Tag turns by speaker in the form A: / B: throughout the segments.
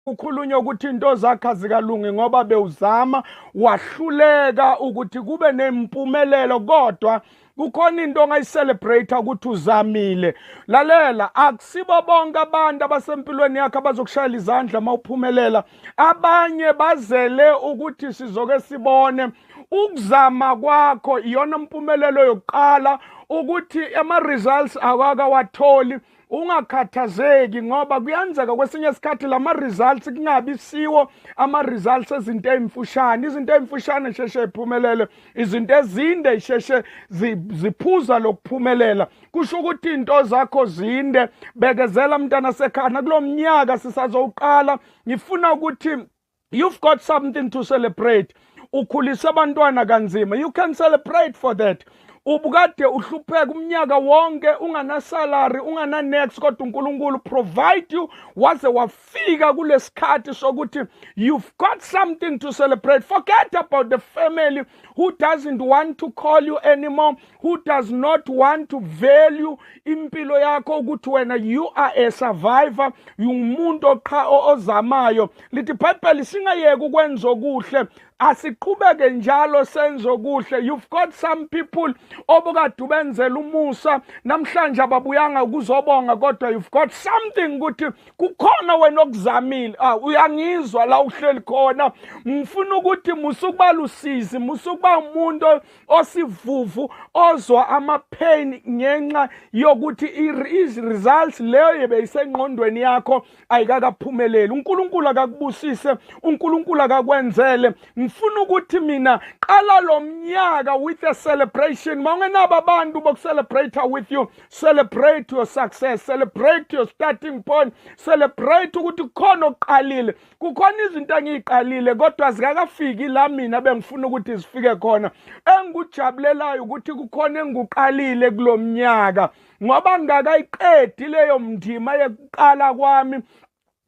A: Kukhulunywa ukuthi into zakhe azikalungi ngoba bewuzama wahluleka ukuthi kube nempumelelo, kodwa kukhona into ongayicelebrate ukuthi uzamile. Lalela, akusibo bonke abantu abasempilweni yakhe abazokushayela izandla mawuphumelela. Abanye bazele ukuthi sizoke sibone ukuzama kwakho iyona mpumelelo yokuqala, ukuthi ama-results awakawatholi ungakhathazeki, ngoba kuyenzeka kwesinye isikhathi lama-results kungabi siwo ama-results ezinto ey'mfushane. Izinto ey'mfushane sheshe y'phumelele, izinto ezinde isheshe ziphuza lokuphumelela. Kusho ukuthi into zakho zinde. Bekezela mntana sekhaya, kulo mnyaka sisazowuqala ngifuna ukuthi you've got something to celebrate. Ukhulisa abantwana kanzima, you can celebrate for that. Ubukade uhlupheka umnyaka wonke ungana-salary, ungana-next, kodwa uNkulunkulu provide you waze wafika kulesikhathi sokuthi you've got something to celebrate. Forget about the family who doesn't want to call you anymore, who does not want to value impilo yakho, ukuthi wena you are a survivor, umuntu ozamayo. Lithi iBhayibheli singayeki ukwenza okuhle, asiqhubeke njalo senzo kuhle. You've got some people obukade ubenzela umusa, namhlanje ababuyanga ukuzobonga, kodwa you've got something ukuthi kukhona wena okuzamile. Uyangizwa la uhleli khona, ngifuna ukuthi musukubala usizi, musukuba umuntu osivuvu ozwa ama-pain ngenxa yokuthi i-results leyo yebeyisengqondweni yakho ayikakaphumeleli. uNkulunkulu akakubusise, uNkulunkulu akakwenzele. Ngifuna ukuthi mina qala lo mnyaka with a celebration. Mawungenabo abantu bokucelebrate with you, celebrate your success, celebrate your starting point, celebrate ukuthi kukhona okuqalile. Kukhona izinto engiyiqalile kodwa zikakafiki la mina bengifuna ukuthi zifike khona. Engikujabulelayo ukuthi kukhona engikuqalile kulo mnyaka, ngoba ngakayiqedi leyo mndima yokuqala kwami.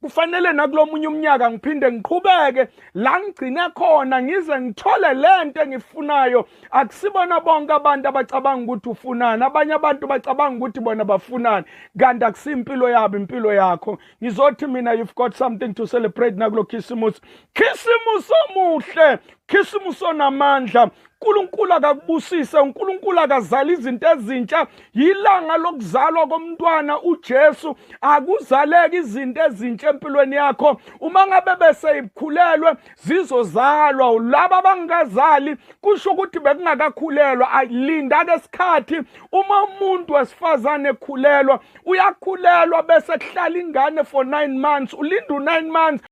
A: Kufanele nakulo munye umnyaka ngiphinde ngiqhubeke la ngigcine khona, ngize ngithole lento engifunayo. Akusibona bonke abantu abacabanga ukuthi ufunani, abanye abantu bacabanga ukuthi bona bafunani, kanti akusimpilo yabo, impilo yakho. Ngizothi mina you've got something to celebrate nakulo Khisimusi. Khisimusi omuhle, Khisimusi onamandla. uNkulunkulu akakubusise, uNkulunkulu akazali izinto ezintsha. Yilanga lokuzalwa komntwana uJesu, akuzaleki izinto ezintsha empilweni yakho. Uma ngabe bese ikhulelwe zizozalwa, laba abangazali kusho ukuthi bekungakakhulelwa. Ayilinda ke isikhathi. Uma umuntu wesifazane ekhulelwa, uyakhulelwa bese kuhlala ingane for 9 months, ulinda u9 months.